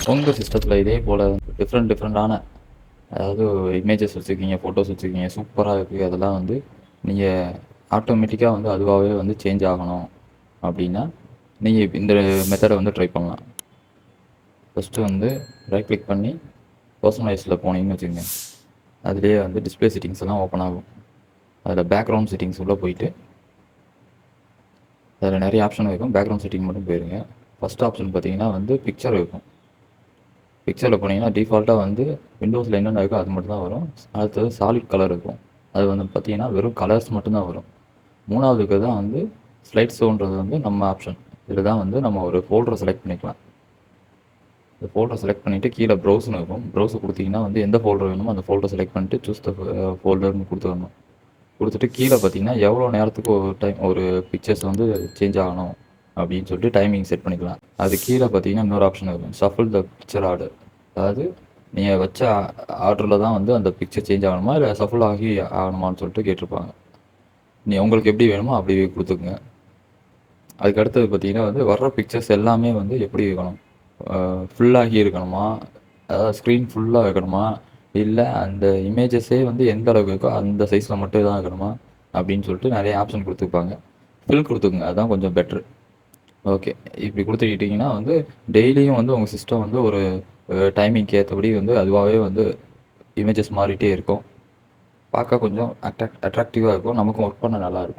உங்கள் சிஸ்டத்தில் இதே போல் டிஃப்ரெண்ட்டான அதாவது இமேஜஸ் வச்சுருக்கீங்க, ஃபோட்டோஸ் வச்சுருக்கீங்க, சூப்பராக இருக்குது. அதெல்லாம் வந்து நீங்கள் ஆட்டோமேட்டிக்காக வந்து அதுவாகவே வந்து சேஞ்ச் ஆகணும் அப்படின்னா நீங்கள் இந்த மெத்தடை வந்து ட்ரை பண்ணலாம். ஃபஸ்ட்டு வந்து ரைட் கிளிக் பண்ணி பர்சனலைஸில் போனீங்கன்னு வச்சுக்கோங்க. அதுலேயே வந்து டிஸ்பிளே செட்டிங்ஸ் எல்லாம் ஓப்பன் ஆகும். அதில் பேக்ரவுண்ட் செட்டிங்ஸ் உள்ளே போயிட்டு அதில் நிறைய ஆப்ஷன் இருக்கும். பேக்ரவுண்ட் செட்டிங் மட்டும் போயிருங்க. ஃபஸ்ட் ஆப்ஷன் பார்த்தீங்கன்னா வந்து பிக்சர் இருக்கும். பிக்சரில் போனீங்கன்னா டிஃபால்ட்டாக வந்து விண்டோஸில் என்னென்ன இருக்கோ அது மட்டும் தான் வரும். அடுத்தது சாலிட் கலர் இருக்கும். அது வந்து பார்த்தீங்கன்னா வெறும் கலர்ஸ் மட்டும்தான் வரும். மூணாவதுக்கு தான் வந்து ஸ்லைட் ஷோன்றது வந்து நம்ம ஆப்ஷன். இதில் தான் வந்து நம்ம ஒரு ஃபோல்டரை செலக்ட் பண்ணிக்கலாம். இந்த ஃபோல்டரை செலக்ட் பண்ணிவிட்டு கீழே ப்ரௌஸ்னு இருக்கும். ப்ரௌஸை கொடுத்தீங்கன்னா வந்து எந்த ஃபோல்டர் வேணுமோ அந்த ஃபோல்டரை செலக்ட் பண்ணிட்டு சூஸ் த ஃபோல்டர்னு கொடுத்துடணும். கொடுத்துட்டு கீழே பார்த்தீங்கன்னா எவ்வளோ நேரத்துக்கு ஒரு டைம் ஒரு பிக்சர்ஸ் வந்து சேஞ்ச் ஆகணும் அப்படின்னு சொல்லிட்டு டைமிங் செட் பண்ணிக்கலாம். அது கீழே பார்த்தீங்கன்னா இன்னொரு ஆப்ஷன் இருக்கும், ஷஃபிள் த பிக்சர் ஆர்டர். அதாவது நீங்கள் வச்ச ஆர்டரில் தான் வந்து அந்த பிக்சர் சேஞ்ச் ஆகணுமா இல்லை ஷஃபிள் ஆகி ஆகணுமான்னு சொல்லிட்டு கேட்டிருப்பாங்க. உங்களுக்கு எப்படி வேணுமோ அப்படி கொடுத்துக்குங்க. அதுக்கு அடுத்தது பார்த்தீங்கன்னா வந்து வர்ற பிக்சர்ஸ் எல்லாமே வந்து எப்படி இருக்கணும், ஃபுல்லாகி இருக்கணுமா, அதாவது ஸ்க்ரீன் ஃபுல்லாக வைக்கணுமா, இல்லை அந்த இமேஜஸே வந்து எந்த அளவுக்கு இருக்கோ அந்த சைஸில் மட்டும் தான் இருக்கணுமா அப்படின்னு சொல்லிட்டு நிறைய ஆப்ஷன் கொடுத்துருப்பாங்க. ஃபில் கொடுத்துக்குங்க, அதுதான் கொஞ்சம் பெட்ரு. ஓகே, இப்படி கொடுத்துக்கிட்டிங்கன்னா வந்து டெய்லியும் வந்து உங்கள் சிஸ்டம் வந்து ஒரு டைமிங்க்கு ஏற்றபடி வந்து அதுவாகவே வந்து இமேஜஸ் மாறிட்டே இருக்கும். பார்க்க கொஞ்சம் அட்ராக்டிவாக இருக்கும். நமக்கும் ஒர்க் பண்ண நல்லாயிருக்கும்.